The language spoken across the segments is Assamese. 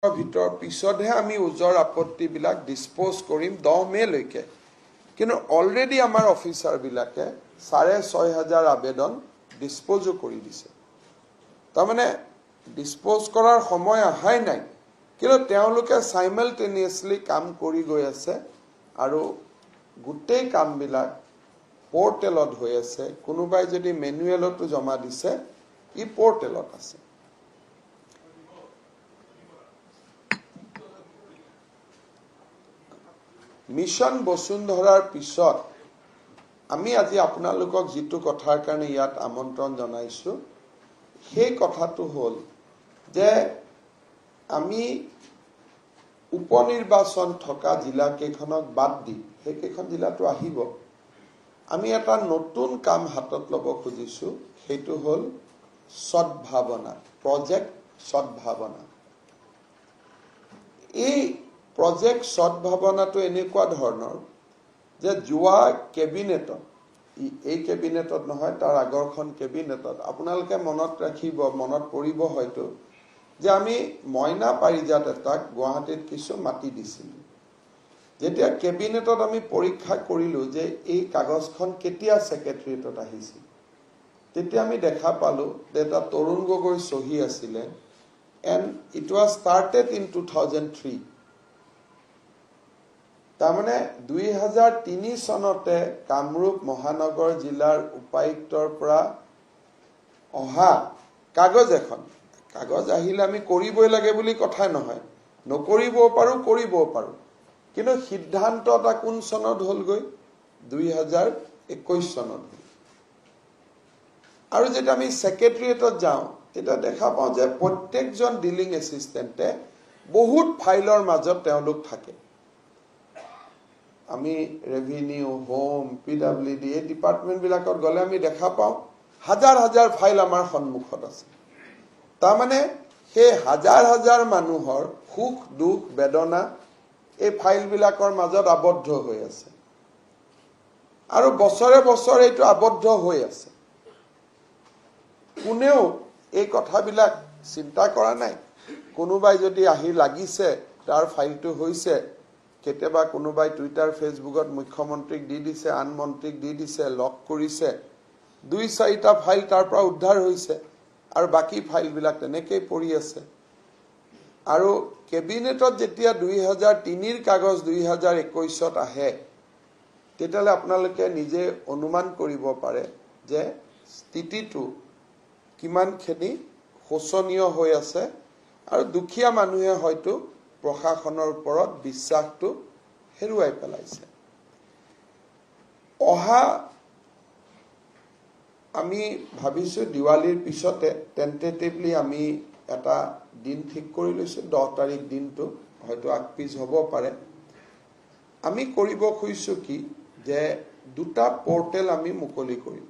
ভিতৰ পিছতহে আমি ওজৰ আপত্তিবিলাক ডিসপোজ কৰিম 10 মেলৈকে কিন্তু অলৰেডি আমাৰ অফিচাৰবিলাকে 6,500 আবেদন ডিসপোজো কৰি দিছে তাৰমানে ডিসপোজ কৰাৰ সময় আহাই নাই কিন্তু তেওঁলোকে সাইমালটেনিয়াসলি কাম কৰি গৈ আছে আৰু গোটেই কামবিলাক পোৰ্টেলত হৈ আছে কোনোবাই যদি মেনুৱেলতো জমা দিছে ই পোৰ্টেলত আছে মিশন বসুন্ধৰাৰ পিছত আমি আজি আপোনালোকক যেটো কথাৰ কাৰণে ইয়াত আমন্ত্ৰণ জনাইছো সেই কথাটো হ'ল যে আমি উপনিৰ্বাচন থকা জিলা কেইখনক বাদ দি সেই কেইখন জিলাটো আহিব আমি এটা নতুন কাম হাতত ল'ব খুজিছো সেইটো হ'ল সদ্ভাৱনা প্ৰজেক্ট সদ্ভাৱনা এই প্ৰজেক্ট সদ্ভাৱনাটো এনেকুৱা ধৰণৰ যে যোৱা কেবিনেটত এই কেবিনেটত নহয় তাৰ আগৰখন কেবিনেটত আপোনালোকে মনত ৰাখিব মনত পৰিব হয়তো যে আমি মইনা পাৰিজাত এটাক গুৱাহাটীত কিছু মাটি দিছিল যেতিয়া কেবিনেটত আমি পৰীক্ষা কৰিলো যে এই কাগজখন কেতিয়া সেক্ৰেটাৰিয়েটত আহিছিল তেতিয়া আমি দেখা পালো যে এটা তৰুণ গগৈ সহি আছিল and it was started in 2003 তাৰমানে 2003 চনতে কামৰূপ মহানগৰ জিলাৰ উপায়ুক্তৰ পৰা অহা কাগজ এখন কাগজ আহিলে আমি কৰিবই লাগে বুলি কথা নহয় নকৰিবও পাৰো কৰিবও পাৰো কিন্তু সিদ্ধান্ত এটা কোন চনত হলগৈ 2021 চনত আৰু যেটা আমি সেক্ৰেটাৰিয়েটত যাওঁ এটা দেখা পাওঁ যে প্ৰত্যেকজন ডিলিং এসিস্টেন্টে বহুত ফাইলৰ মাজত তেওঁলোক থাকে আমি ৰেভিনিউ হোম পিডব্লিউডি এই ডিপাৰ্টমেন্ট বিলাকত গলে আমি দেখা পাওঁ হাজাৰ হাজাৰ ফাইল আমাৰ সন্মুখত আছে তাৰমানে সেই হাজাৰ হাজাৰ মানুহৰ সুখ দুখ বেদনা এই ফাইল বিলাকৰ মাজত আবদ্ধ হৈ আছে আৰু বছৰে বছৰে এইটো আবদ্ধ হৈ আছে কোনেও এই কথাবিলাক চিন্তা কৰা নাই কোনোবাই যদি আহি লাগিছে তাৰ ফাইলটো হৈছে কেতিয়াবা কোনোবাই টুইটাৰ ফেসবুকত মুখ্যমন্ত্ৰীক দি দিছে আন মন্ত্ৰীক দি দিছে লক কৰিছে 2-4টা ফাইল তাৰ পৰা উদ্ধাৰ হৈছে আৰু বাকি ফাইলবিলাক তেনেকৈ পৰি আছে আৰু কেবিনেটত যেতিয়া 2003 ৰ কাগজ 2021ত আহে তেতিয়ালে আপোনালোকে নিজে অনুমান কৰিব পাৰে যে স্থিতিটো কিমানখিনি শোচনীয় হৈ আছে আৰু দুখীয়া মানুহে হয়তো প্ৰশাসনৰ ওপৰত বিশ্বাসটো হেৰুৱাই পেলাইছে অহা আমি ভাবিছো দিৱালীৰ পিছতে টেন্টেটিভলি আমি এটা দিন ঠিক কৰি লৈছো 10 তাৰিখ দিনটো হয়তো আগপিছ হ'ব পাৰে আমি কৰিব খুজিছো কি যে দুটা পোৰ্টেল আমি মুকলি কৰিম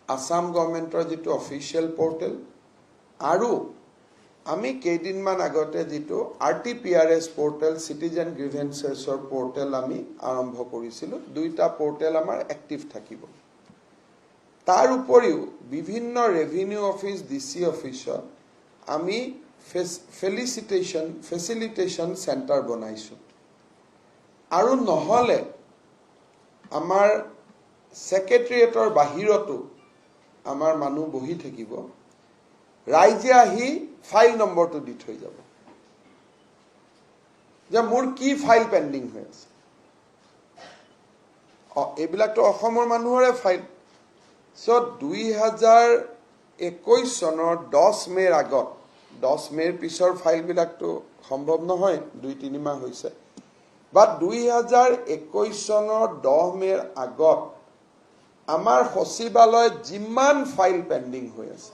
আসাম গভৰ্ণমেণ্টৰ যেটো অফিচিয়েল পোৰ্টেল আৰু আমি কেইদিনমান আগতে যেটো আৰটিপিআৰএছ পোৰ্টেল সিটিজেন গ্ৰিভেন্সেছৰ পোৰ্টেল আমি আৰম্ভ কৰিছিলো দুইটা পোৰ্টেল আমাৰ এক্টিভ থাকিব তাৰ উপৰিও বিভিন্ন ৰেভিনিউ অফিস ডিসি অফিসত আমি ফেচিলিটেশন সেন্টাৰ বনাইছো আৰু নহলে আমাৰ সেক্ৰেটাৰিয়েটৰ বাহিৰতো আমাৰ মানুহ বহি থাকিব ৰাইজে আহি ফাইল নম্বৰটো দি থৈ যাব যে মোৰ কি ফাইল পেন্ডিং হৈ আছে এইবিলাকতো অসমৰ মানুহৰে ফাইল সো 2021 চনৰ 10 মেৰ আগত 10 মেৰ পিছৰ ফাইল বিলাকতো সম্ভৱ নহয় 2-3 মাহ হৈছে বাট 2021 চনৰ 10 মেৰ আগত আমাৰ সচিবালয়ত যিমান ফাইল পেন্ডিং হৈ আছে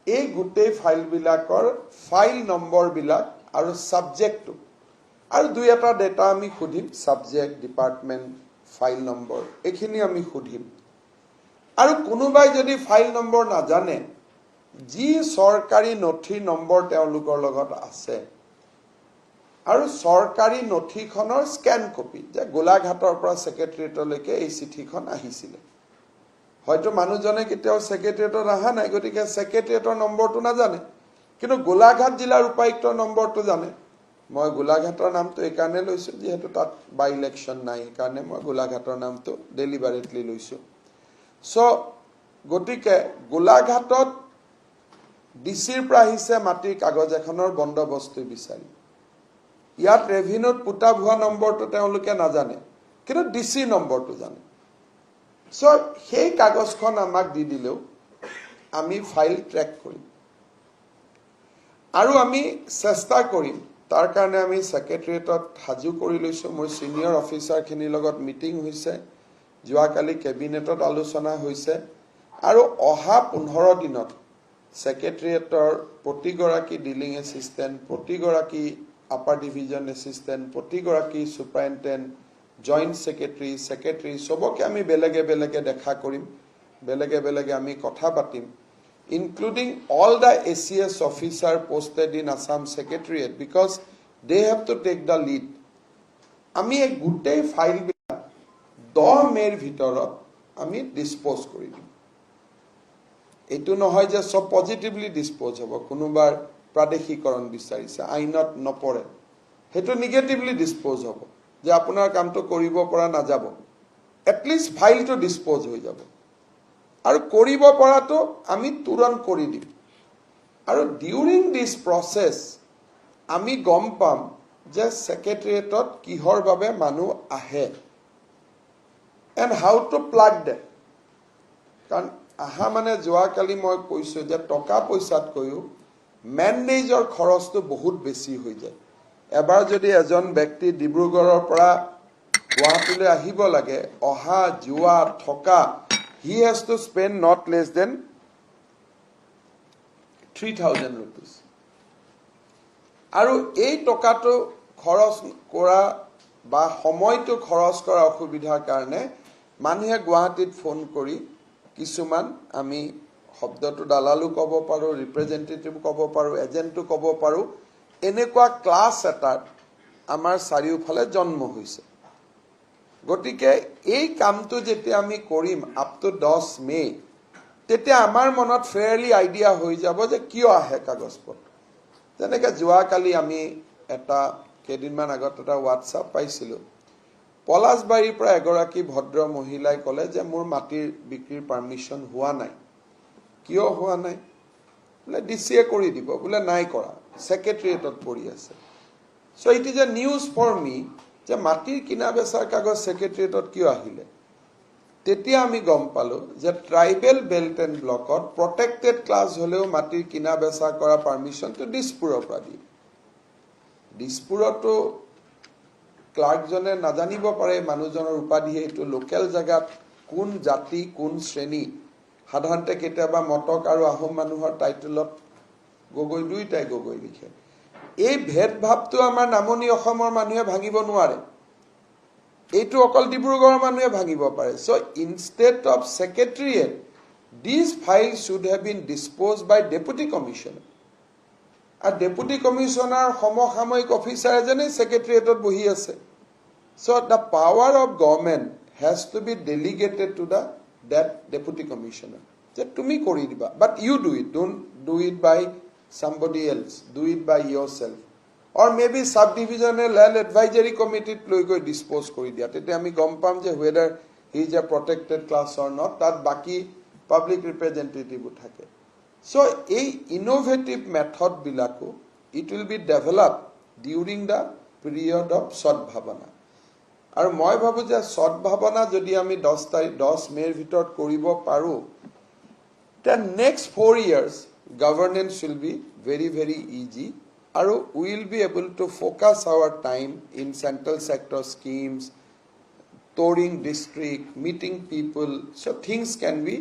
এই গোটেই ফাইল বিলাকৰ ফাইল নম্বৰ বিলাক আৰু সাবজেক্টটো আৰু দুই এটা ডেটা আমি খুদিম সাবজেক্ট ডিপাৰ্টমেন্ট ফাইল নম্বৰ এখিনি আমি খুদিম আৰু কোনোবাই যদি ফাইল নম্বৰ নাজানে যি সৰকাৰি নথি নম্বৰ তেওঁলোকৰ লগত আছে আৰু সৰকাৰি নথিখনৰ স্ক্যান কপি যে গোলাঘাটৰ পৰা সেক্ৰেটাৰিয়েটলৈকে এই চিঠিখন আহিছিল হয়তো মানুহজনে কেতিয়াও সেক্ৰেটাৰিয়েটত অহা নাই, গতিকে সেক্ৰেটাৰিয়েটৰ নম্বৰটো নাজানে, কিন্তু গোলাঘাট জিলাৰ উপায়ুক্তৰ নম্বৰটো জানে। মই গোলাঘাটৰ নামটো এইকাৰণে লৈছো যিহেতু তাত বাই ইলেকশ্যন নাই, সেইকাৰণে মই গোলাঘাটৰ নামটো ডেলিভাৰেটলি লৈছো। সো গতিকে গোলাঘাটত ডিচিৰ পৰা আহিছে মাটিৰ কাগজ এখনৰ বন্দবস্তু বিচাৰি। ইয়াত ৰেভিনিউত পুতা ভুৱা নম্বৰটো তেওঁলোকে নাজানে, কিন্তু ডিচি নম্বৰটো জানে। সো সেই কাগজখন আমাক দি দিলেও আমি ফাইল ট্ৰেক কৰিম আৰু আমি চেষ্টা কৰিম। তাৰ কাৰণে আমি সেক্ৰেটাৰিয়েটত সাজু কৰি লৈছো। মোৰ সিনিয়ৰ অফিচাৰখিনিৰ লগত মিটিং হৈছে, যোৱাকালি কেবিনেটত আলোচনা হৈছে আৰু অহা 15 দিনত সেক্ৰেটাৰিয়েটৰ প্ৰতিগৰাকী ডিলিং এছিষ্টেণ্ট, প্ৰতিগৰাকী আপাৰ ডিভিজন এছিষ্টেণ্ট, প্ৰতিগৰাকী সুপাৰিনটেণ্ডেণ্ট, জইণ্ট সেক্ৰেটাৰী সবকে আমি বেলেগে বেলেগে দেখা কৰিম, বেলেগে বেলেগে আমি কথা পাতিম, including all the ACS officer posted in Assam Secretariat, because they have to take the lead. আমি এই গোটেই ফাইলবিলাক 10 মেৰ ভিতৰত আমি ডিসপোজ কৰি দিম। এইটো নহয় যে সব পজিটিভলি ডিসপোজ হ'ব, কোনোবাৰ প্ৰাদেশিকৰণ বিচাৰিছে, আইনত নপৰে, সেইটো নিগেটিভলি ডিসপোজ হ'ব যে আপোনাৰ কামটো কৰিব পৰা নাযাব, এটলিষ্ট ফাইলটো ডিসপোজ হৈ যাব। আৰু কৰিব পৰাটো আমি তুৰন্ত কৰি দিম। আৰু ডিউৰিং দিছ প্ৰচেছ আমি গম পাম যে সেক্ৰেটাৰিয়েটত কিহৰ বাবে মানুহ আহে and how to plug them. কাৰণ আহা মানে যোৱাকালি মই কৈছো যে টকা পইচাতকৈও মেনডেজৰ খৰচটো বহুত বেছি হৈ যায়। এবাৰ যদি এজন ব্যক্তি ডিব্ৰুগড়ৰ পৰা গুৱাহাটীলৈ আহিব লাগে, অহা যোৱা থকা, he has to spend not less than 3,000 rupees. আৰু এই টকাটো খৰচ কৰা বা সময়টো খৰচ কৰা অসুবিধাৰ কাৰণে মানুহে গুৱাহাটীত ফোন কৰি কিছুমান, আমি শব্দটো দালালো ক'ব পাৰো, ৰিপ্ৰেজেন্টেটিভ ক'ব পাৰো, এজেণ্টটো ক'ব পাৰো, এনেকুৱা ক্লাছ এটাত আমাৰ চাৰিওফালে জন্ম হৈছে। গতিকে এই কামটো যেতিয়া আমি কৰিম আপ টু 10 মে, তেতিয়া আমাৰ মনত ফেয়াৰলি আইডিয়া হৈ যাব যে কিয় আহে কাগজপত্ৰ। যেনেকৈ যোৱাকালি আমি এটা কেইদিনমান আগত এটা হোৱাটছআপ পাইছিলোঁ, পলাশবাৰীৰ পৰা এগৰাকী ভদ্ৰ মহিলাই ক'লে যে মোৰ মাটিৰ বিক্ৰীৰ পাৰ্মিশ্যন হোৱা নাই। কিয় হোৱা নাই? বোলে ডিচিয়ে কৰি দিব, বোলে নাই কৰা, সেক্ৰেটাৰিয়েটত পৰি আছে। So it is a news for me যে মাটিৰ কিনা বেচাৰ কাগজ সেক্ৰেটাৰিয়েটত কিয় আহিলে। তেতিয়া আমি গম পালো যে ট্ৰাইবেল বেল্ট এণ্ড ব্লকত প্ৰটেক্টেড ক্লাছ হলেও মাটিৰ কিনা বেচা কৰা পাৰ্মিশ্যনটো দিছপুৰৰ পৰা দিয়ে। দিছপুৰতো ক্লাৰ্কজনে নাজানিব পাৰে মানুহজনৰ উপাধি, এইটো লোকেল জেগাত কোন জাতি কোন শ্ৰেণী, সাধাৰণতে কেতিয়াবা মটক আৰু আহোম মানুহৰ টাইটেলত গগৈ, দুইটাই গগৈ লিখে। এই ভেদভাৱটো আমাৰ নামনি অসমৰ মানুহে ভাঙিব নোৱাৰে, এইটো অকল ডিব্ৰুগড়ৰ মানুহে ভাঙিব পাৰে। So instead of secretariat, this file should have been dispose by deputy commissioner. আৰু ডেপুটি কমিশনাৰ সমসাময়িক অফিচাৰ এজনে সেক্ৰেটাৰিয়েটত বহি আছে। So the power of government has to be delegated to the that deputy commissioner, যে তুমি কৰি দিবা, but you do it, don't do it by somebody else, do it by yourself, or maybe subdivisional land advisory committee লৈ গৈ dispose কৰি দিয়া, তেতিয়া আমি গম পাম যে whether he is a protected class or not, তাত বাকি public representative থাকে। so এই innovative method বিলাকো it will be developed during the period of সদভাৱনা। আৰু মই ভাবো যে সদভাৱনা যদি আমি 10 মেৰ ভিতৰত কৰিব পাৰো, then next 4 years governance will be very very easy, আৰু we will be able to focus our time in central sector schemes, touring district, meeting people, so things can be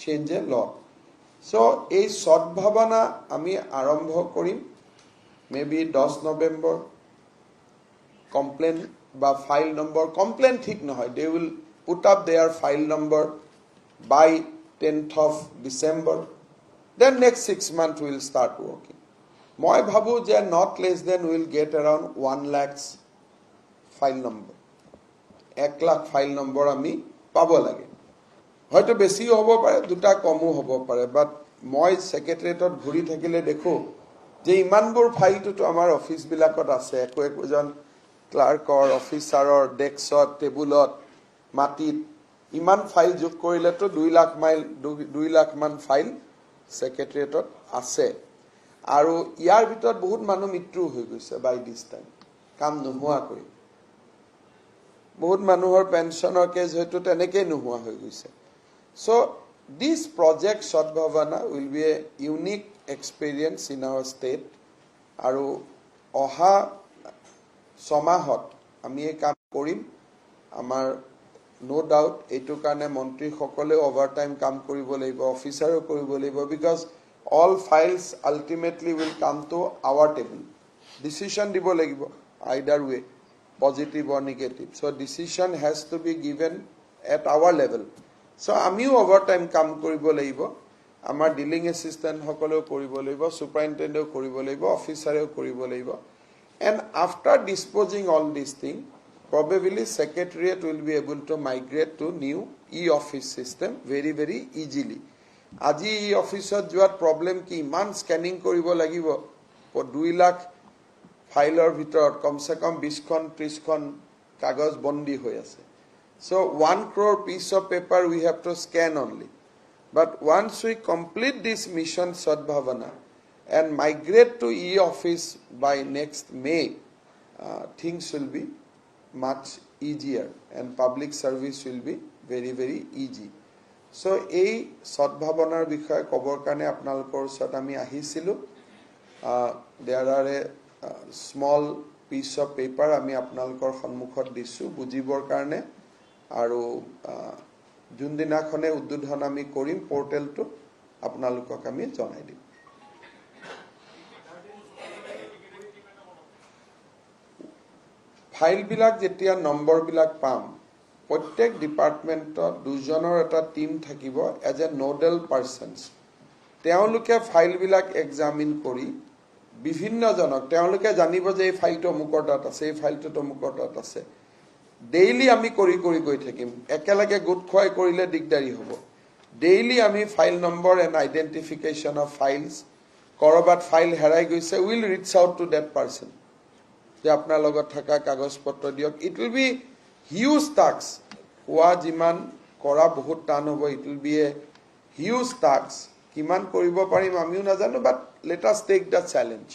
change a lot. so এই সদভাৱনা আমি আৰম্ভ কৰিম maybe 10 November। complaint বা file number, complaint ঠিক নহয়, they will put up their file number by 10th of December, then next 6 months we will start working. মই ভাবো যে not less than we will get around 1 lakh file number, 1 lakh file number আমি পাব লাগে। হয়তো বেছিও হ'ব পাৰে দুটা কমো হ'ব পাৰে বাট মই সেক্ৰেটাৰিয়েটত ঘূৰি থাকিলে দেখো যে ইমানবোৰ ফাইলটোতো আমাৰ অফিচবিলাকত আছে একোজন ক্লাৰ্কৰ অফিচাৰৰ ডেস্কত টেবুলত মাটিত ইমান ফাইল যোগ কৰিলেতো 2 লাখ মান ফাইল সেক্ৰেটাৰিয়েটত আছে আৰু ইয়াৰ ভিতৰত বহুত মানুহ মৃত্যু হৈ গৈছে বাই দিস টাইম কাম নোহোৱাকৈ বহুত মানুহৰ পেনশনৰ কেছ হয়তো তেনেকৈ নোহোৱা হৈ গৈছে so this project Sadbhavana will be a unique experience in our state আৰু অহা সমাহত আমি এই কাম কৰিম আমাৰ no doubt এইটো কাৰণে মন্ত্ৰী সকলে ওভাৰটাইম কাম কৰিব লাগিব অফিচাৰো কৰিব লাগিব because all files ultimately will come to our table decision দিব লাগিব either way positive or negative so decision has to be given at our level so আমিও ওভাৰটাইম কাম কৰিব লাগিব আমাৰ ডিলিং এসিস্ট্যান্ট সকলেও কৰিব লাগিব সুপাৰিনটেন্ডেন্টও কৰিব লাগিব অফিচাৰেও কৰিব লাগিব and after disposing all these things probably secretariat will be able to migrate to new e-office system very easily আজি অফিসত যোৱাত প্ৰবলেম কি মান স্ক্যানিং কৰিব লাগিব 2 লাখ ফাইলৰ ভিতৰত কমসে কম 20 খন 30 খন কাগজ বন্দী হৈ আছে so 1 crore piece of paper we have to scan only but once we complete this mission Sadbhavana and migrate to e-office by next May things will be much easier and public service will be very easy so এই সদ্ভাৱনাৰ বিষয়ে কবৰ কাৰণে আপোনালোকৰ ওচৰত আমি আহিছিলো there are a small piece of paper আমি আপোনালোকৰ সন্মুখত দিছো বুজিবৰ কাৰণে আৰু যোনদিনাখনে উদ্বোধন আমি কৰিম পোৰ্টেলটো আপোনালোকক আমি জনাই দিম ফাইল বিলাক যেতিয়া নম্বৰ বিলাক পাম প্ৰত্যেক ডিপাৰ্টমেন্টত দুজনৰ এটা টিম থাকিব এজ এ নোডেল পাৰ্সনস তেওঁলোকে ফাইল বিলাক এক্সামিন কৰি বিভিন্ন জনক তেওঁলোকে জানিব যে এই ফাইলটো অমুকৰ তাত আছে এই ফাইলটো অমুকৰ তাত আছে ডেইলি আমি কৰি গৈ থাকিম একেলগে গুড খয় কৰিলে দিগদাৰি হ'ব ডেইলি আমি file number and identification of files কৰবাত ফাইল হেৰাই গৈছে will reach out to that person যে আপোনাৰ লগত থকা কাগজপত্ৰ দিয়ক it will be huge task হোৱা যিমান কৰা বহুত টান হ'ব it will be a huge task কিমান কৰিব পাৰিম আমিও নাজানো but let us take the challenge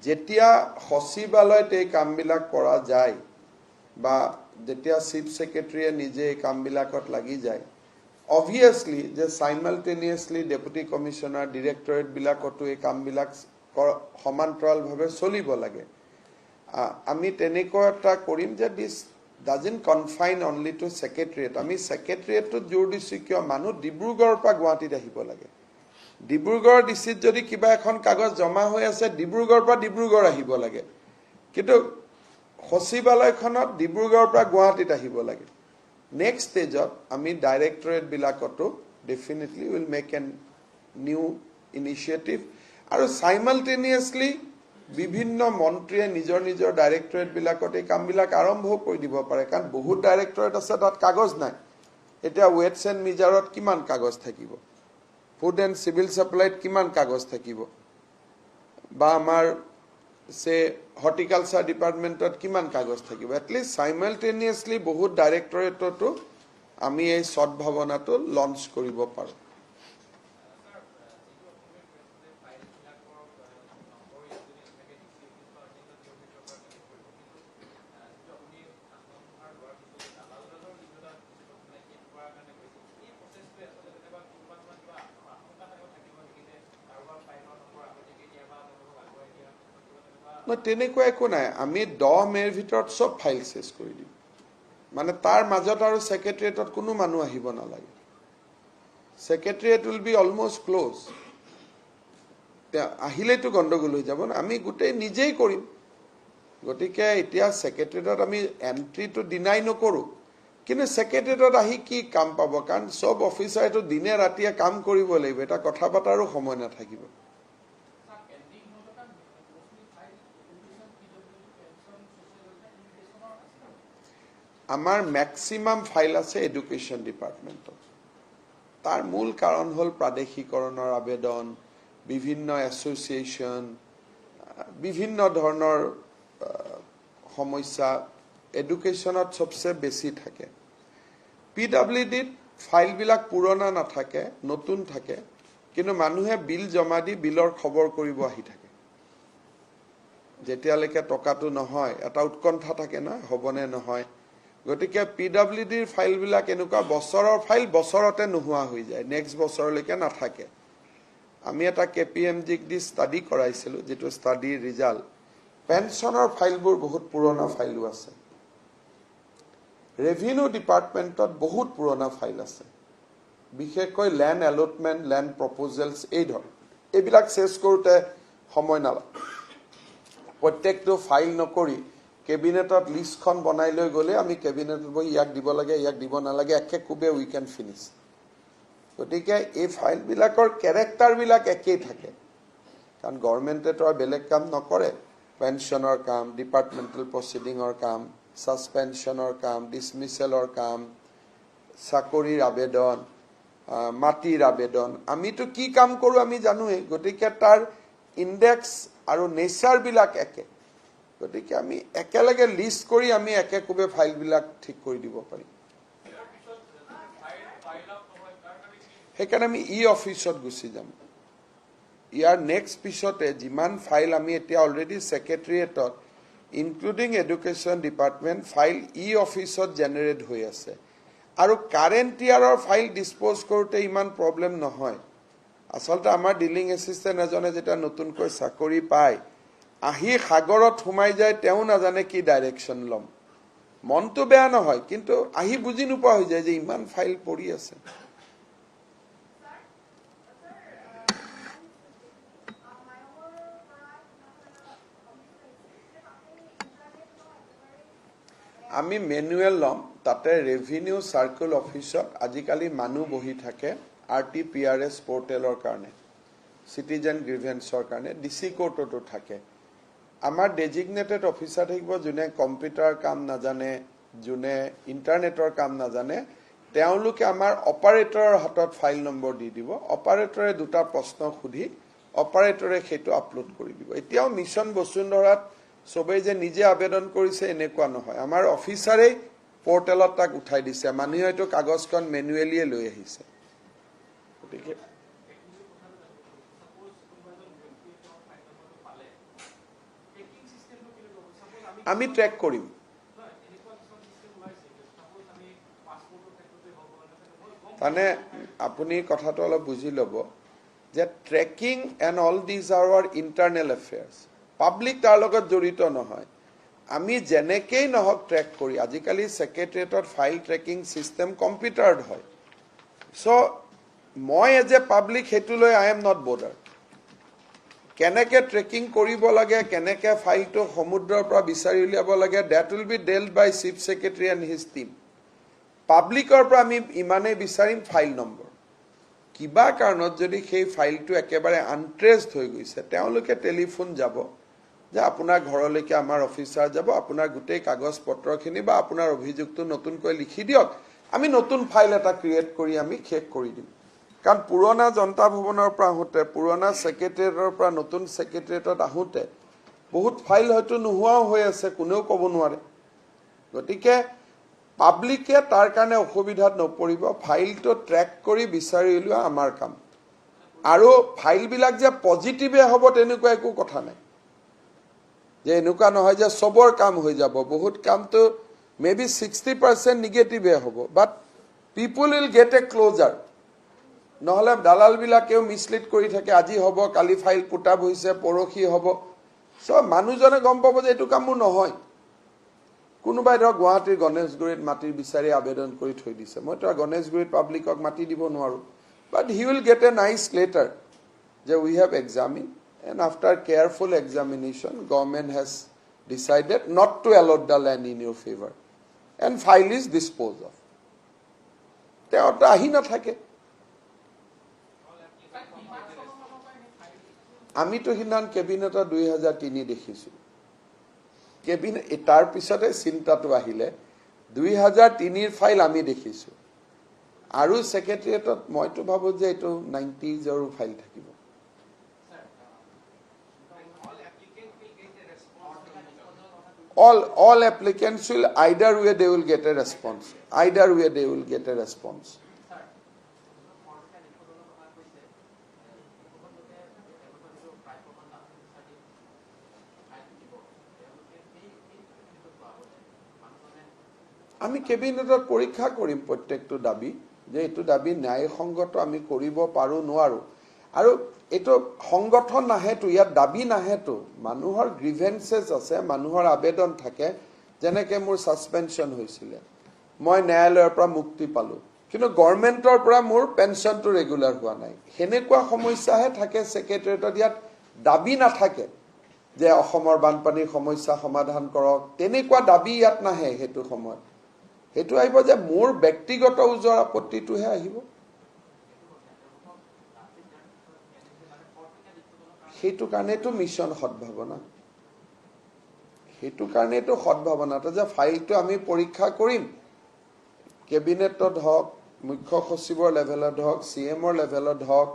যেতিয়া সচিবালয়ত এই কামবিলাক কৰা যায় বা যেতিয়া চিফ সেক্ৰেটাৰীয়ে নিজে এই কামবিলাকত লাগি যায় obviously যে simultaneously ডেপুটি কমিশনাৰ ডিৰেক্টৰেট বিলাকতো এই কামবিলাক সমান্তৰালভাৱে চলিব লাগে আমি তেনেকৈ এটা কৰিম যে this doesn't confine only to secretariat আমি secretariat জোৰ দিছো কিয় মানুহ ডিব্ৰুগড়ৰ পৰা গুৱাহাটীত আহিব লাগে ডিব্ৰুগড় ডিস্ট্ৰিক্ট যদি কিবা এখন কাগজ জমা হৈ আছে ডিব্ৰুগড়ৰ পৰা ডিব্ৰুগড় আহিব লাগে কিন্তু সচিবালয়খনত ডিব্ৰুগড়ৰ পৰা গুৱাহাটীত আহিব লাগে নেক্সট ষ্টেজত আমি ডাইৰেক্টৰেট বিলাকতো definitely will make N new initiative আৰু সাইমালটেনিয়াসলি বিভিন্ন মন্ত্ৰীয়ে নিজৰ ডাইৰেক্টৰেট বিলাকত এই কামবিলাক আৰম্ভ কৰি দিব পাৰে কাৰণ বহুত ডাইৰেক্টৰেট আছে তাত কাগজ নাই এটা ওয়েটছ এণ্ড মিজাৰত কিমান কাগজ থাকিব ফুড এণ্ড সিভিল সাপ্লাইত কিমান কাগজ থাকিব বা আমাৰ সে হৰ্টিকালচাৰ ডিপাৰ্টমেন্টত কিমান কাগজ থাকিব এটলিষ্ট সাইমালটেনিয়াসলি বহুত ডাইৰেক্টৰেটতো আমি এই সদ্ভাৱনাটো লঞ্চ কৰিব পাৰো তেনেকুৱা একো নাই আমি 10 মেৰ ভিতৰত সব ফাইল শেষ কৰি দিম মানে তাৰ মাজত আৰু সেক্ৰেটাৰিয়েটত কোনো মানুহ আহিব নালাগে সেক্ৰেটাৰিয়েট উইল বি অলমোস্ট ক্লোজ আহিলেতো গণ্ডগোল হৈ যাব না আমি গোটেই নিজেই কৰিম গতিকে এতিয়া সেক্ৰেটাৰিয়েটত আমি এন্ট্ৰিটো ডিনাই নকৰো কিন্তু সেক্ৰেটাৰিয়েটত আহি কি কাম পাব কাৰণ সব অফিচাৰেতো দিনে ৰাতিয়ে কাম কৰিব লাগিব এটা কথা পাতাৰো সময় নাথাকিব আমাৰ ম্যাক্সিমাম ফাইল আছে এডুকেশন ডিপাৰ্টমেন্টত তাৰ মূল কাৰণ হল প্ৰাদেশিকৰণৰ আবেদন বিভিন্ন এছ'চিয়েচন বিভিন্ন ধৰণৰ সমস্যা এডুকেশনত সবচে বেছি থাকে পিডব্লিউডিত ফাইল বিলাক পুৰণা নাথাকে নতুন থাকে কিন্তু মানুহে বিল জমা দি বিলৰ খবৰ কৰিব আহি থাকে যেতিয়ালৈকে টকাটো নহয় এটা উৎকণ্ঠা থাকে না হবনে নহয় গতিকে পিডব্লিউডিৰ ফাইল বিলাক এনেকুৱা বছৰৰ ফাইল বছৰতে নোহোৱা হৈ যায় নেক্সট বছৰলৈকে নাথাকে আমি এটা কেপিএমজিক দি ষ্টাডি কৰাইছিলো যেটো ষ্টাডিৰ ৰিজাল্ট পেনশনৰ ফাইলবোৰ বহুত পুৰণা ফাইলো আছে ৰেভিনিউ ডিপাৰ্টমেন্টত বহুত পুৰণা ফাইল আছে বিশেষকৈ ল্যান্ড এলটমেন্ট ল্যান্ড প্ৰপ'জেলছ এইবিলাক চেছ কৰোতে সময় নালাগে প্ৰত্যেকটো ফাইল নকৰি কেবিনেটত লিষ্টখন বনাই লৈ গলে আমি কেবিনেটত বহি ইয়াক দিব লাগে ইয়াক দিব নালাগে একে কুবে উই ক্যান ফিনিশ গতিকে এই ফাইল বিলাকৰ ক্যাৰেক্টাৰ বিলাক একেই থাকে কাৰণ গভৰ্ণমেণ্টে তো বেলেগ কাম নকৰে পেনশনৰ কাম ডিপাৰ্টমেন্টাল প্ৰসিডিংৰ কাম সাসপেনশনৰ কাম ডিসমিসেলৰ কাম চাকৰিৰ আবেদন মাটিৰ আবেদন আমিতো কি কাম কৰো আমি জানোই গতিকে তাৰ ইনডেক্স আৰু নেচাৰ বিলাক একে গতিকে আমি একেলগে লিষ্ট কৰি আমি একে কুবে ফাইল বিলাক ঠিক কৰি দিব পাৰিম সেইকাৰণে আমি ই অফিচত গুচি যাম ইয়াৰ নেক্সট পিছতে যিমান ফাইল আমি এতিয়া অলৰেডি সেক্ৰেটাৰিয়েটত ইনক্লুডিং এডুকেশন ডিপাৰ্টমেন্ট ফাইল ই অফিচত জেনাৰেট হৈ আছে আৰু কাৰেন্ট ইয়াৰৰ ফাইল ডিসপোজ কৰোতে ইমান প্ৰবলেম নহয় আসলতে আমাৰ ডিলিং এসিস্টেন্ট এজনে যেটা নতুনকৈ চাকৰি পায় আহি সাগৰত সোমাই যায় তেওঁ নাজানে কি ডাইৰেকশন লম মনটো বেয়া নহয় কিন্তু আহি বুজি নোপোৱা হৈ যায় যে ইমান ফাইল পৰি আছে আমি ম্যানুয়াল লম তাতে ৰেভিনিউ সাৰ্কেল অফিচত আজিকালি মানুহ বহি থাকে আৰটিপিআৰএছ পোৰ্টেলৰ কাৰণে সিটিজেন গ্ৰিভেন্সৰ কাৰণে ডিসি কোৰ্টতো থাকে আমাৰ ডেজিগনেটেড অফিচাৰ থাকিব যোনে কম্পিউটাৰ কাম নাজানে যোনে ইন্টাৰনেটৰ কাম নাজানে তেওঁলোকে আমাৰ অপাৰেটৰৰ হাতত ফাইল নম্বৰ দি দিব অপাৰেটৰে দুটা প্ৰশ্ন সুধি অপাৰেটৰে সেইটো আপলোড কৰি দিব এতিয়াও মিছন বসুন্ধৰাত সবে যে নিজে আবেদন কৰিছে এনেকুৱা নহয় আমাৰ অফিচাৰে পোৰ্টেলত তাক উঠাই দিছে মানুহে হয়তো কাগজখন ম্যানুয়ালিয়ে লৈ আহিছে গতিকে আমি ট্ৰেক কৰিম মানে আপুনি কথাটো অলপ বুজি ল'ব যে tracking and all these are our internal affairs public তাৰ লগত জড়িত নহয় আমি যেনেকেই নহক ট্ৰেক কৰি আজিকালি সেক্ৰেটাৰিয়েটত ফাইল ট্ৰেকিং সিস্টেম কম্পিউটাৰত হয় সো মই এজ এ পাব্লিক হেতু লৈ আই এম নট বৰ্ডাৰ কেনেকে ট্ৰেকিং কৰিব লাগে কেনেকে ফাইলটো সমুদ্ৰৰ পৰা বিচাৰি উলিয়াব লাগে that will be dealt by chief secretary and his team পাব্লিকৰ পৰা আমি ইমানেই বিচাৰিম ফাইল নম্বৰ কিবা কাৰণত যদি সেই ফাইলটো একেবাৰে আনট্ৰেসড হৈ গৈছে তেওঁলোকে টেলিফোন যাব যে আপোনাৰ ঘৰলৈকে আমাৰ অফিচাৰ যাব আপোনাৰ গোটেই কাগজ পত্ৰখিনি বা আপোনাৰ অভিযোগটো নতুনকৈ লিখি দিয়ক আমি নতুন ফাইল এটা ক্ৰিয়েট কৰি আমি শেষ কৰি দিম কাৰণ পুৰণা জনতা ভৱনৰ পৰা আহোতে পুৰণা সেক্ৰেটাৰিয়েটৰ পৰা নতুন সেক্ৰেটাৰিয়েটত আহোতে বহুত ফাইল হয়তো নোহোৱাও হৈ আছে কোনেও ক'ব নোৱাৰে গতিকে পাব্লিকে তাৰ কাৰণে অসুবিধাত নপৰিব ফাইলটো ট্ৰেক কৰি বিচাৰি উলিওৱা আমাৰ কাম আৰু ফাইল বিলাক যে পজিটিভে হ'ব তেনেকুৱা একো কথা নাই যে এনেকুৱা নহয় যে সবৰ কাম হৈ যাব বহুত কামটো মেবি 60% নিগেটিভে হ'ব বাট পিপল উইল গেট এ ক্লোজাৰ নহলে দালাল বিলাকেও মিসলিড কৰি থাকে আজি হ'ব কালি ফাইল পুটাব হৈছে পৰখি হ'ব সব মানুহজনে গম পাব যে এইটো কাম নহয় কোনোবাই ধৰক গুৱাহাটীৰ গণেশগুৰিত মাটিৰ বিচাৰি আবেদন কৰি থৈ দিছে মই তো গণেশগুৰিত পাব্লিকক মাটি দিব নোৱাৰো but he will get a nice letter যে we have examine and after careful examination government has decided not to allot the land in your favor and file is disposed of. Teota ahi nathake. আমি তো হিনান কেবিনেটৰ 2003 দেখিছো কেবিনেট এটাৰ পিছতে চিন্তাটো আহিলে 2003 ৰ ফাইল আমি দেখিছো আৰু সেক্ৰেটাৰিয়েটত মইতো ভাবো যে এটো 90s ৰ ফাইল থাকিব all applicants will either way they will get a response আমি কেবিনেটত পৰীক্ষা কৰিম প্ৰত্যেকটো দাবী যে এটো দাবী ন্যায়সংগত আমি কৰিব পাৰো নোৱাৰো আৰু এটো সংগঠন নাহেটো ইয়াত দাবী নাহেটো মানুহৰ গ্ৰিভেন্সেস আছে মানুহৰ আবেদন থাকে যেনেকে মোৰ সাসপেনশন হৈছিল মই ন্যায়ালয়ৰ পৰা মুক্তি পালো কিন্তু গভৰ্ণমেন্টৰ পৰা মোৰ পেনশনটো ৰেগুলাৰ হোৱা নাই হেনেকুৱা সমস্যাহে থাকে সেক্ৰেটাৰিয়েটত ইয়াত দাবী নাথাকে যে অসমৰ বানপানীৰ সমস্যা সমাধান কৰক তেনেকুৱা দাবী ইয়াত নাহে হেতু সময় হেতু আহিব যে মোৰ ব্যক্তিগত উজৰ আপত্তিটোহে আহিব হেতু কাৰণেটো মিছন সদ্ভাৱনা হেতু কাৰণেটো সদ্ভাৱনাটো যে ফাইলটো আমি পৰীক্ষা কৰিম কেবিনেটত হক মুখ্য সচিবৰ লেভেলত হক সিএমৰ লেভেলত হক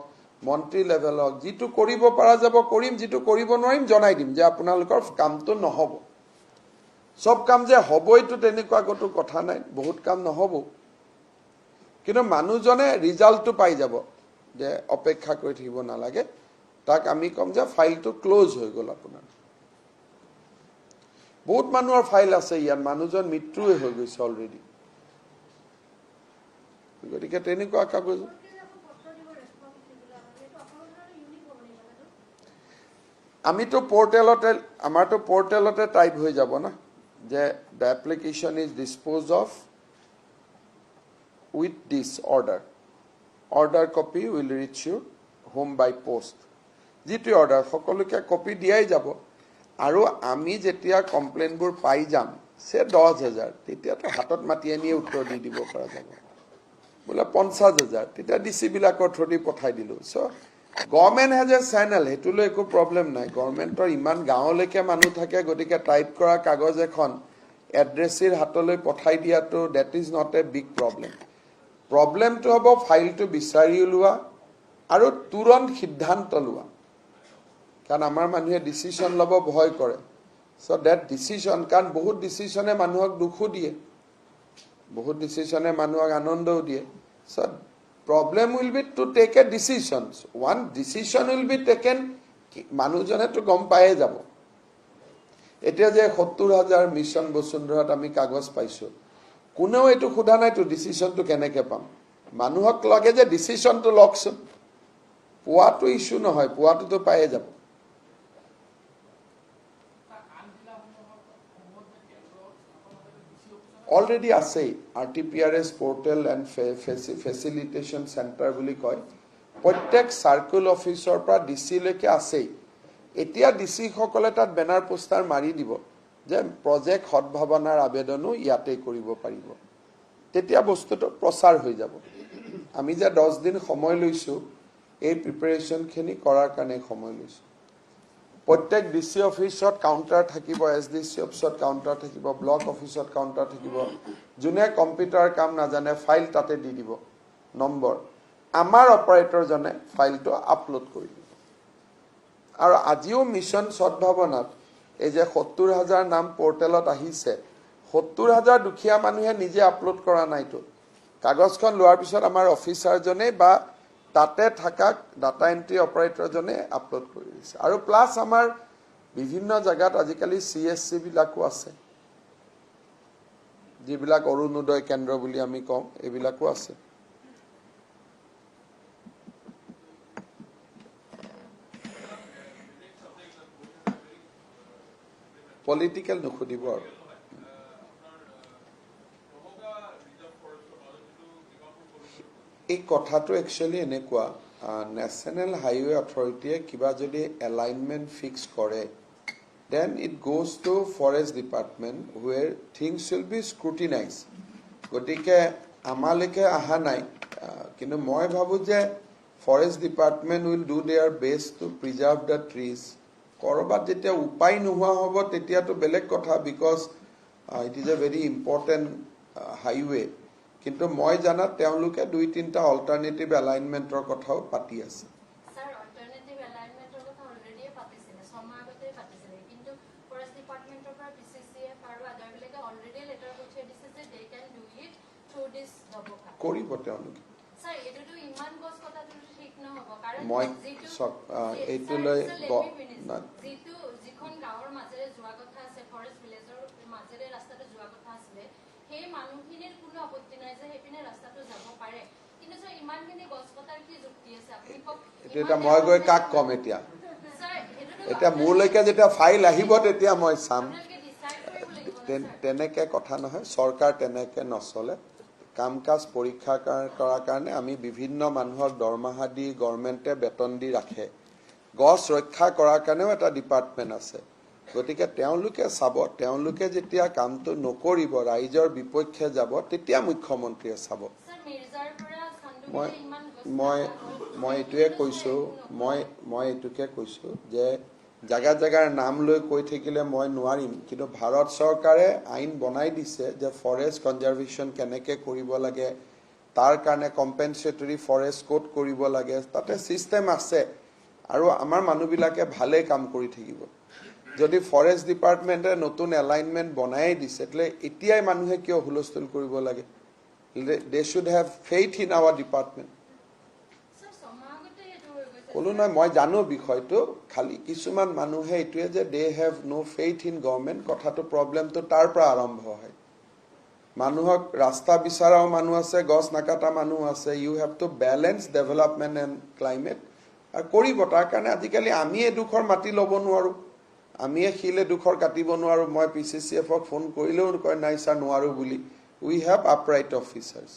মন্ত্ৰী লেভেলত যেটো কৰিব পৰা যাব কৰিম যেটো কৰিব নোৱাৰিম জনাই দিম যে আপোনালোকৰ কামটো নহব সব কাম যে হবইটো তেনেকুৱা কতো কথা নাই বহুত কাম নহব কিন্তু মানুহজনে ৰিজাল্টটো পাই যাব যে অপেক্ষা কৰি থাকিব নালাগে তাক আমি কম যে ফাইলটো ক্লোজ হৈ গল আপোনাৰ বহুত মানুহৰ ফাইল আছে ইয়াত মানুহজন মৃত্যুই হৈ গৈছে অলৰেডি গতিকে তেনেকুৱা কাগজ আমিতো পোৰ্টেলতে আমাৰতো পোৰ্টেলতে টাইপ হৈ যাব না যে the application is disposed of with this order copy will reach you home by post যেটো অর্ডার সকলোকে কপি দিয়াই যাব আৰু আমি যেতিয়া কমপ্লেইনবোৰ পাই যাম সে 10000 তেতিয়াটো হাতত মাতি আনি উত্তৰ দি দিব পৰা যাব বলা 50000 তেতিয়া ডিসি বিলাকৰ থ্ৰুদি পঠাই দিলো so government has a channel হেতুলৈ একো প্ৰবলেম নাই গভৰ্ণমেন্টৰ ইমান গাঁৱলৈকে মানুহ থাকে গতিকে টাইপ কৰা কাগজ এখন এড্ৰেছৰ হাতলৈ পঠাই দিয়াটো that is not a big প্ৰবলেমটো হ'ব ফাইলটো বিচাৰি উলোৱা আৰু তুৰন্ত সিদ্ধান্ত লোৱা কাৰণ আমাৰ মানুহে ডিসিশন লব ভয় কৰে সো দ্যাট ডিসিশন কাৰণ বহুত ডিসিশনে মানুহক দুখ দিয়ে বহুত ডিসিশনে মানুহক আনন্দও দিয়ে so problem will be to take a decision one decision will be taken মানুজনে তো গম পায়ে যাব এতিয়া যে 70000 মিশন বসুন্ধৰাত আমি কাগজ পাইছো কোনেও এটো খুদা নাই তো ডিসিশনটো কেনেকে পাম মানুহক লাগে যে ডিসিশনটো লকছ পোৱাটো ইস্যু নহয় পোৱাটো তো পায়ে যাব already আছে RTPRS portal and facilitation center বুলি কয় প্ৰত্যেক সাৰ্কেল অফিসৰ পৰা ডিসি লৈকে আছে এতিয়া ডিসি সকলে তাত বেনাৰ পোস্টাৰ মাৰি দিব যে প্ৰজেক্ট সদ্ভাৱনাৰ আবেদনো ইয়াতে কৰিব পাৰিব তেতিয়া বস্তুটো প্ৰচাৰ হৈ যাব আমি যে 10 দিন সময় লৈছো এই প্ৰিপাৰেচন খিনি কৰাৰ কাৰণে সময় লৈছো প্ৰত্যেক ডিসি অফিসত কাউন্টাৰ থাকিব এসডিসি অফিসত কাউন্টাৰ থাকিব ব্লক অফিসত কাউন্টাৰ থাকিব জুনে কম্পিউটাৰ কাম নাজানে ফাইল তাতে দি দিব নম্বৰ আমাৰ অপাৰেটৰ জনে ফাইলটো আপলোড কৰি দিব আৰু আজিও মিশন সদ্ভাৱনাত এই যে 70000 নাম পোৰ্টেলত আহিছে 70000 দুখীয়া মানুহে নিজে আপলোড কৰা নাইতো কাগজখন লোৱাৰ পিছত আমাৰ অফিচাৰ জনে বা তাতে থাকা ডাটা এন্ট্ৰি অপাৰেটৰ জনে আপলোড কৰি দিছে আৰু প্লাস আমাৰ বিভিন্ন জায়গাত আজিকালি সিএসসি বিলাকো আছে যিবিলাক অৰুণোদয় কেন্দ্ৰ বুলি আমি কম এবিলাকো আছে পলিটিক্যাল নখুদিব আৰু এই কথাটো একচুয়ালি এনেকুৱা ন্যাশনাল হাইওয়ে অথৰিটিয়ে কিবা যদি এলাইনমেন্ট ফিক্স কৰে then it goes to forest department where things will be scrutinized. গতিকে আমালৈকে আহা নাই, কিন্তু মই ভাবো যে forest department will do their best to preserve the trees. কৰবাত যেতিয়া উপায় নোহোৱা হ'ব তেতিয়াতো বেলেগ কথা, because it is a very important highway. কিন্তু মই জানাত তেওঁলোকে 2-3টা অল্টাৰনেটিভ এলাইনমেন্টৰ কথাও পাতি আছে। স্যাৰ অল্টাৰনেটিভ এলাইনমেন্টৰ কথা অলৰেডি পাতিছিলে, সময় আগতে পাতিছিলে, কিন্তু ফৰেষ্ট ডিপাৰ্টমেন্টৰ পৰা BCCF আৰু আদাৰবিলাকে অলৰেডি লেটাৰ পঠিয়াই দিছে যে they can do it through this দবকা কৰিব তেওঁলোকে। স্যাৰ এটোটো ইমান গছ কটাটো ঠিক নহব, কাৰণ মই এইটোলৈ যিখন গাঁৱৰ মাজেৰে যোৱা কথা আছে, ফৰেষ্ট ভিলেজৰ মাজেৰে ৰাস্তাটো যোৱা কথা আছিলে, সেই মানুহখিনিৰ কোনো আপত্তি নাই যে সেইপিনে ৰাস্তাটো যাব পাৰে, কিন্তু স্যাৰ ইমানখিনি গছ কটাৰ কি যুক্তি আছে আপুনি কওক? এটা মই গৈ কাক কম এতিয়া? এতিয়া মোৰলৈকে যেতিয়া ফাইল আহিব তেতিয়া মই চাম। তেনেকে কথা নহয়, চৰকাৰ তেনেকে নচলে। কাম কাজ পৰীক্ষা কৰাৰ কাৰণে আমি বিভিন্ন মানুহক দৰমহা দি গভৰ্ণমেণ্টে বেতন দি ৰাখে। গছ ৰক্ষা কৰাৰ কাৰণেও এটা ডিপাৰ্টমেণ্ট আছে। গতিকে তেওঁলোকে চাব, তেওঁলোকে যেতিয়া কামটো নকৰিব, ৰাইজৰ বিপক্ষে যাব, তেতিয়া মুখ্যমন্ত্ৰীয়ে চাব। মই এইটোৱে কৈছো যে জাগা জাগাৰ নাম লৈ কৈ থাকিলে মই নোৱাৰিম, কিন্তু ভাৰত চৰকাৰে আইন বনাই দিছে যে ফৰেষ্ট কনজাৰভেশ্যন কেনেকে কৰিব লাগে, তাৰ কাৰণে কম্পেনচেটৰী ফৰেষ্ট কোড কৰিব লাগে, তাতে চিষ্টেম আছে আৰু আমাৰ মানুহবিলাকে ভালেই কাম কৰি থাকিব। যদি ফৰেষ্ট ডিপাৰ্টমেণ্টে নতুন এলাইনমেন্ট বনাই দিছে, তেতিয়াহ'লে এতিয়াই মানুহে কিয় হুলস্থুল কৰিব লাগে? They should have faith in our department. কলো নহয়, মই জানো বিষয়টো, খালি কিছুমান মানুহে এইটোৱে যে they have no faith in government, কথাটো প্ৰব্লেমটো তাৰ পৰা আৰম্ভ হয়। মানুহক ৰাস্তা বিচাৰাও মানুহ আছে, গছ নাকাটা মানুহ আছে। You have to balance development and climate, আৰু কৰিব। তাৰ কাৰণে আজিকালি আমি এডোখৰ মাটি ল'ব নোৱাৰো, আমিয়ে শিল এডোখৰ কাটিব নোৱাৰো। মই PCCFক ফোন কৰিলেও কয় নাই ছাৰ নোৱাৰো বুলি। We have upright officers.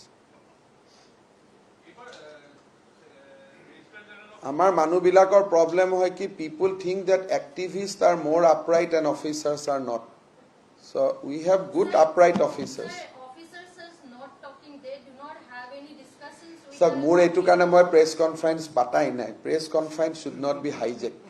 আমাৰ মানুহবিলাকৰ প্ৰব্লেম হয় কি, people think that activists are more upright and officers are not. So we have good upright officers. So মোৰ এইটো কাৰণে মই প্ৰেছ কনফাৰেন্স পাতাই নাই। Press conference should not be hijacked.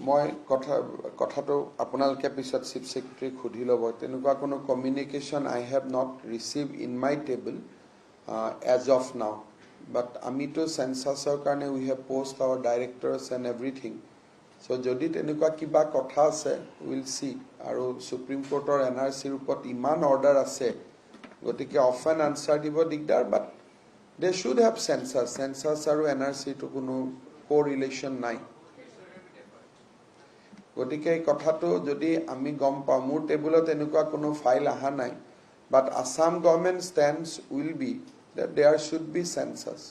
মই কথাটো আপোনালোকে পিছত চিফ সেক্ৰেটাৰীক সুধি ল'ব। তেনেকুৱা কোনো communication I have not receive in my table as of now. But আমিতো চেঞ্চাছৰ কাৰণে we have post our directors and everything. So' যদি তেনেকুৱা কিবা কথা আছে উইল চি। আৰু সুপ্ৰিম কোৰ্টৰ NRCৰ ওপৰত ইমান অৰ্ডাৰ আছে, গতিকে অফেন আনচাৰ দিব দিগদাৰ। But they should have census. Census আৰু NRCটো কোনো কোৰিলেশ্যন নাই। গতিকে এই কথাটো যদি আমি গম পাওঁ, মোৰ টেবুলত এনেকুৱা কোনো ফাইল অহা নাই। But Assam government stands will be that there should be census.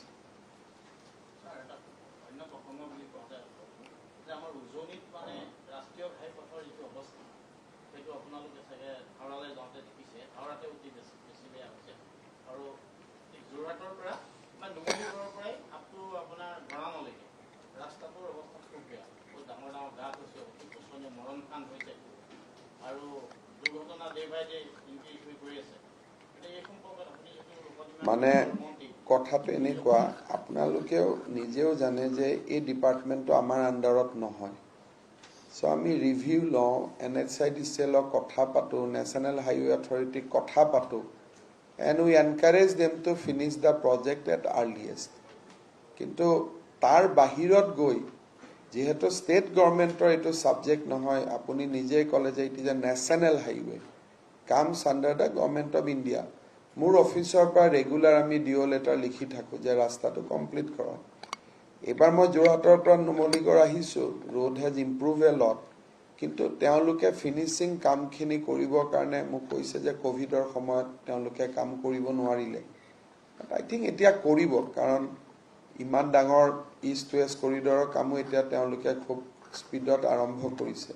মানে কথাটো এনেকুৱা, আপোনালোকেও নিজেও জানে যে এই ডিপাৰ্টমেণ্টটো আমাৰ আণ্ডাৰত নহয়। চ' আমি ৰিভিউ লওঁ, NHIDCLক কথা পাতোঁ, নেশ্যনেল হাইৱে অথৰিটিক কথা পাতোঁ, and we encourage them to finish the project at earliest. কিন্তু তাৰ বাহিৰত গৈ, যিহেতু ষ্টেট গভৰ্ণমেণ্টৰ এইটো ছাবজেক্ট নহয়, আপুনি নিজেই ক'লে যে it is A national highway, comes under the government of India. মোৰ অফিচৰ পৰা ৰেগুলাৰ আমি ডিঅ' লেটাৰ লিখি থাকোঁ যে ৰাস্তাটো কমপ্লিট কৰক। এইবাৰ মই যোৰহাটৰ পৰা নুমলীগড় আহিছোঁ, road has improve A lot, কিন্তু তেওঁলোকে ফিনিচিং কামখিনি কৰিবৰ কাৰণে মোক কৈছে যে কোভিডৰ সময়ত তেওঁলোকে কাম কৰিব নোৱাৰিলে। আই থিংক এতিয়া কৰিব, কাৰণ ইমান ডাঙৰ ইষ্ট ৱেষ্ট কৰিডৰৰ কামো এতিয়া তেওঁলোকে খুব স্পীডত আৰম্ভ কৰিছে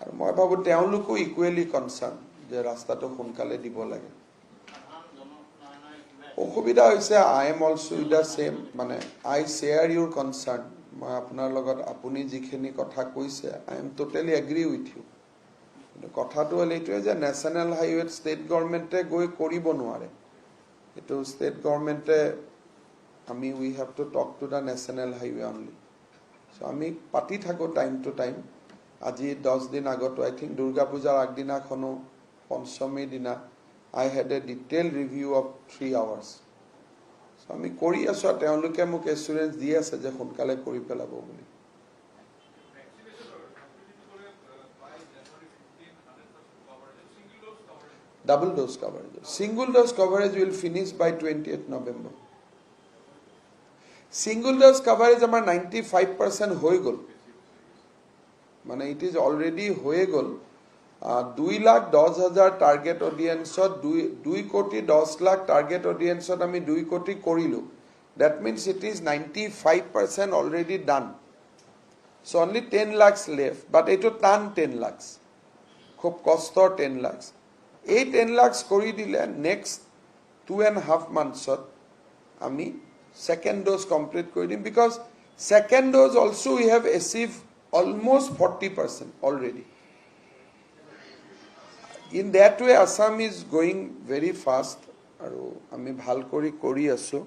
আৰু মই ভাবো তেওঁলোকো ইকুৱেলি কনসাৰ্ন যে ৰাস্তাটো সোনকালে দিব লাগে অসুবিধা হৈছে I am also with the same মানে আই শ্বেয়াৰ ইউৰ কনসাৰ্ন মই আপোনাৰ লগত আপুনি যিখিনি কথা কৈছে I am totally agree with you কিন্তু কথাটো হ'ল এইটোৱে যে নেশ্যনেল হাইৱেত ষ্টেট গভৰ্ণমেণ্টে গৈ কৰিব নোৱাৰে এইটো ষ্টেট গভৰ্ণমেণ্টে আমি we have to talk to the national highway only so' আমি পাতি থাকোঁ টাইম টু টাইম আজি 10 দিন আগতো আই থিংক দুৰ্গা পূজাৰ আগদিনাখনো পঞ্চমীৰ দিনা I had a detailed review of 3 hours. So আমি কৰি আছো তেওঁলোকে মোক এসুৰেন্স দি আছে যে সোনকালে কৰি পেলাব বুলি double dose coverage single dose coverage will finish by 28th November single dose coverage আমাৰ 95% হৈ গল মানে it is already হয়ে গল 2,10,000 টাৰ্গেট অডিয়েন্সত 2 কোটি 10 লাখ টাৰ্গেট অডিয়েন্সত আমি 2 কোটি কৰিলো that means it is 95% already done so only 10 lakhs left but eto tan 10 lakhs খুব কষ্টৰ 10 lakhs এই 10 lakhs কৰি দিলে next 2.5 monthsত আমি second dose complete কৰি দিম because second dose also we have achieved almost 40% already in that way Assam is going very fast aru ami bhal kori asu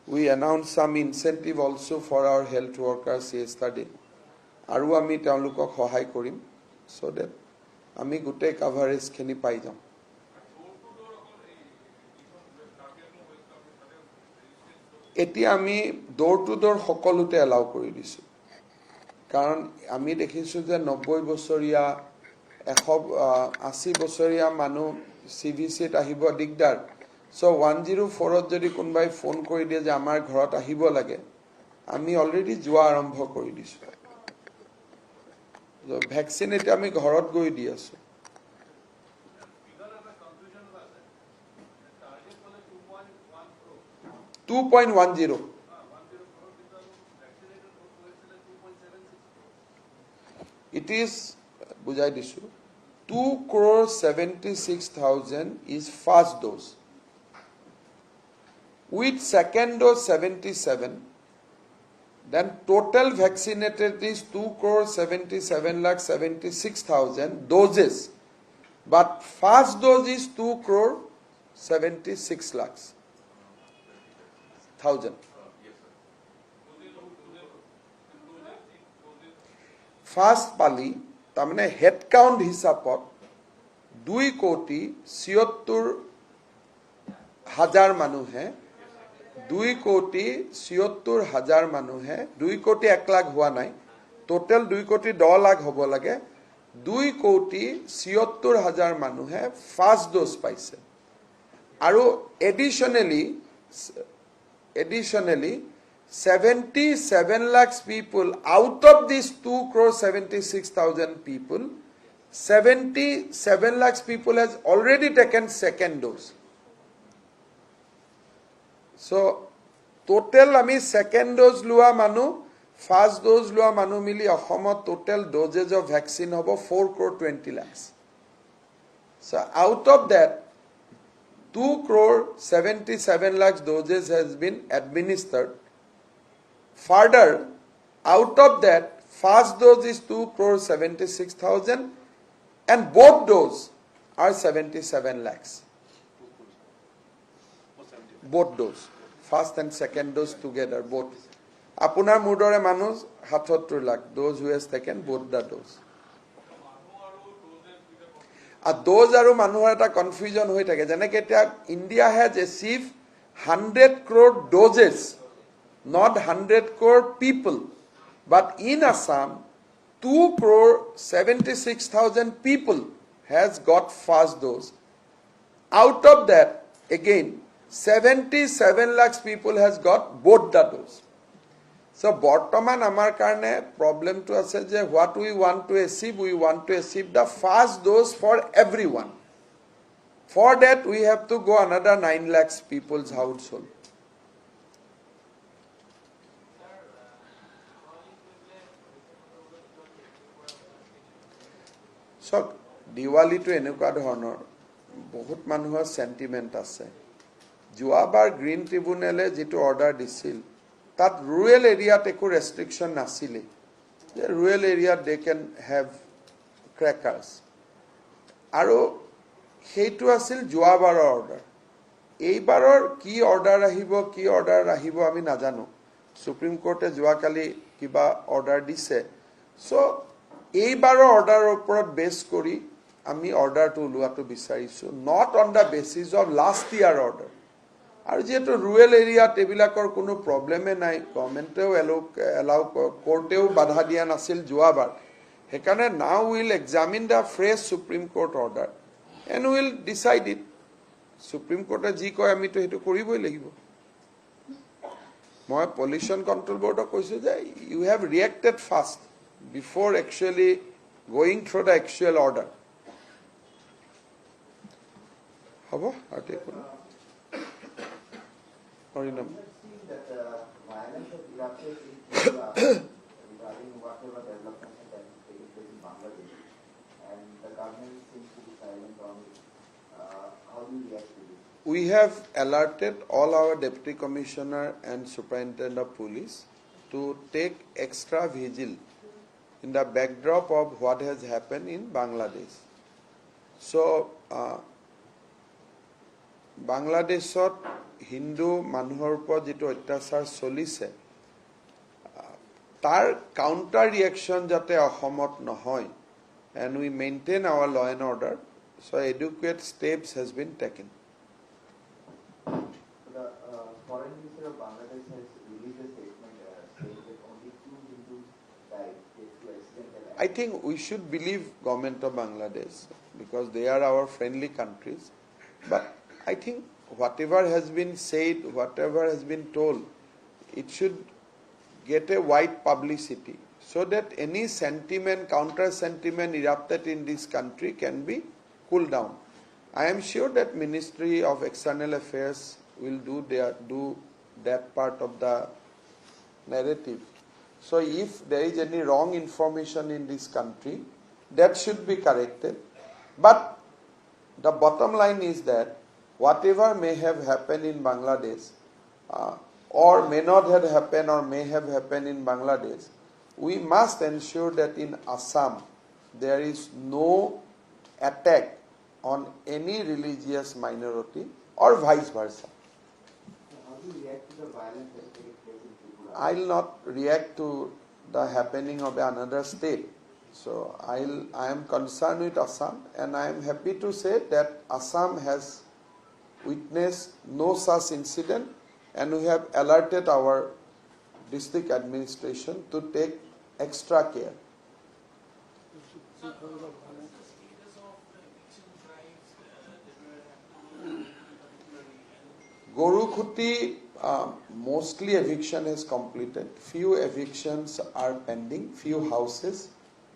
we announced some incentive also for our health workers yesterday aru ami তেওঁলোকক সহায় কৰিম so that ami gute coverage khini pai jam এতিয়া আমি door to door সকলোতে allow কৰি দিছো কাৰণ আমি দেখিছো যে 90 বছৰীয়া 180 বছৰীয়া মানুহ CVCত আহিব দিগদাৰ সো 104ত যদি কোনবাই ফোন কৰি দিয়ে যে আমাৰ ঘৰত আহিব লাগে আমি অলৰেডি যোৱা আৰম্ভ কৰি দিছো যে ভ্যাকচিন এটা আমি ঘৰত গৈ দি আছো $2.10 it is bujai disu 2,76,000 is first dose with second dose 77 then total vaccinated is 2,77,76,000 doses but first dose is 2,76,000 first pali tamane head count hisapot 2,76,000 মানুহে 2,76,000 মানুহে 2 কোটি 1 লাখ হোৱা নাই টোটাল 2 কোটি 10 লাখ হ'ব লাগে 2,76,000 মানুহে ফাৰ্স্ট ডোজ পাইছে আৰু additionally 77 lakhs people out of these 2,76,000 people 77 lakhs people has already taken second dose so total ami second dose lua manu first dose lua manu mili ahomot total dosage of vaccine hobo 4,20 lakhs so out of that 2,77 lakhs doses has been administered further out of that first dose is 2,76,000 and both doses are 77 lakhs both doses first and second dose together both apunar mudore manus 77 lakh those who has taken both the dose those aru manuhar eta confusion hoi thake jane ke eta India has achieved 100 crore doses not 100 crore people but in Assam 2,76,000 people has got first dose out of that again 77 lakhs people has got both the dose so bortoman amar karone problem to ase je what we want to achieve the first dose for everyone for that we have to go another 9 lakhs people's household চক দিৱালীটো এনেকুৱা ধৰণৰ বহুত মানুহৰ সেন্টিমেন্ট আছে যোৱাবাৰ গ্ৰীণ ট্ৰিবিউনেলে যেটো অৰ্ডাৰ দিছিল তাত ৰুৰেল এৰিয়াত একো ৰেষ্ট্ৰিকশন নাছিলে যে ৰুৰেল এৰিয়াত দে ক্যান হ্যাভ ক্ৰেকাৰ্স আৰু সেইটো আছিল যোৱাবাৰৰ অৰ্ডাৰ এইবাৰৰ কি অৰ্ডাৰ আহিব আমি নাজানো সুপ্ৰিম কোৰ্টে যোৱাকালি কিবা অৰ্ডাৰ দিছে সো এইবাৰৰ অৰ্ডাৰৰ ওপৰত বেছ কৰি আমি অৰ্ডাৰটো লোৱাটো বিচাৰিছো not on the basis of last year order আৰু যেটো ৰুৰেল এৰিয়াত এবিলাকৰ কোনো প্ৰবলেমে নাই গভৰ্নমেন্টেও এলাউ কোৰ্টেও বাধা দিয়া নাছিল যোৱাবাৰ হেকাৰণে now will examine the fresh supreme court order and will decide it supreme কোৰ্টে যি কয় আমিতো হেতু কৰিবই লাগিব মই পলিউশন কন্ট্ৰোল বোৰ্ডক কৈছো যে you have reacted fast before actually going through the actual order হ'ব আৰু একো Harinam. That violence has erupted regarding whatever developments that have taken place in Bangladesh, and the government seems to be silent on it. How do you react to this? We have alerted all our deputy commissioner and superintendent of police to take extra vigil in the backdrop of what has happened in Bangladesh. So, Bangladeshot Hindu মানুহৰ ওপৰত যেটো অত্যাচাৰ চলিছে তাৰ কাউন্টাৰ ৰিঅ্যাকশন যাতে অসমত নহয় and we maintain our law and order so adequate steps has been taken The foreign minister of Bangladesh has released a statement saying that only 2 Hindus died due to accidental I think we should believe government of Bangladesh because they are our friendly countries but I think whatever has been said, whatever has been told, it should get a wide publicity so that any sentiment, counter sentiment erupted in this country can be cooled down. I am sure that Ministry of External Affairs will do that part of the narrative. So if there is any wrong information in this country, that should be corrected. But the bottom line is that whatever may have happened in Bangladesh or may not have happened or may have happened in Bangladesh, we must ensure that in Assam there is no attack on any religious minority or vice versa. How do you react to the violence that takes place in Tripura? I'll not react to the happening of another state. So I am concerned with Assam and I am happy to say that Assam has witnessed no such incident and we have alerted our district administration to take extra care. Gorukhuti, mostly eviction is completed. Few evictions are pending, few houses.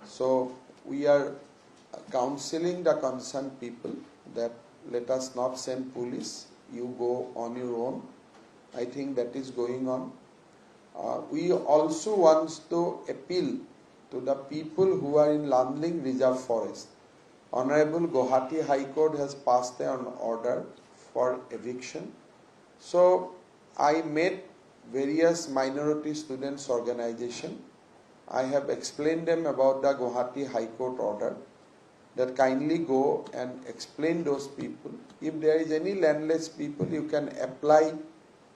So we are counseling the concerned people that let us not send police, you go on your own. I think that is going on. We also want to appeal to the people who are in Landling Reserve Forest. Honorable Guwahati High Court has passed an order for eviction. So I met various minority students organization. I have explained them about the Guwahati High Court order that kindly go and explain those people. If there is any landless people, you can apply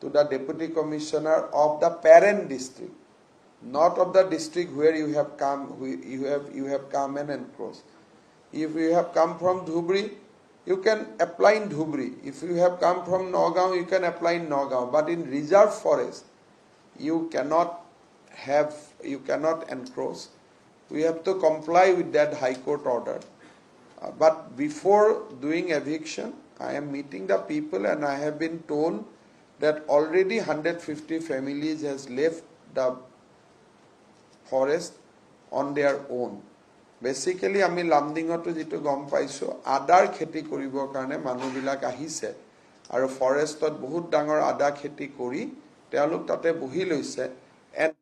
to the deputy commissioner of the parent district, not of the district where you have come and encroached. If you have come from Dhubri, you can apply in Dhubri. If you have come from Nagaon, you can apply in Nagaon. But in reserve forest, you cannot encroach. We have to comply with that High Court order. But before doing eviction, I am meeting the people and I have been told that already 150 families has left the forest on their own. Basically, আমি লামডিঙতো যেটো গম পাইছো আদাৰ খেতি কৰিবৰ কাৰণে মানুহবিলাক আহিছে আৰু ফৰেষ্টত বহুত ডাঙৰ আদা খেতি কৰি তেওঁলোক তাতে বহি লৈছে and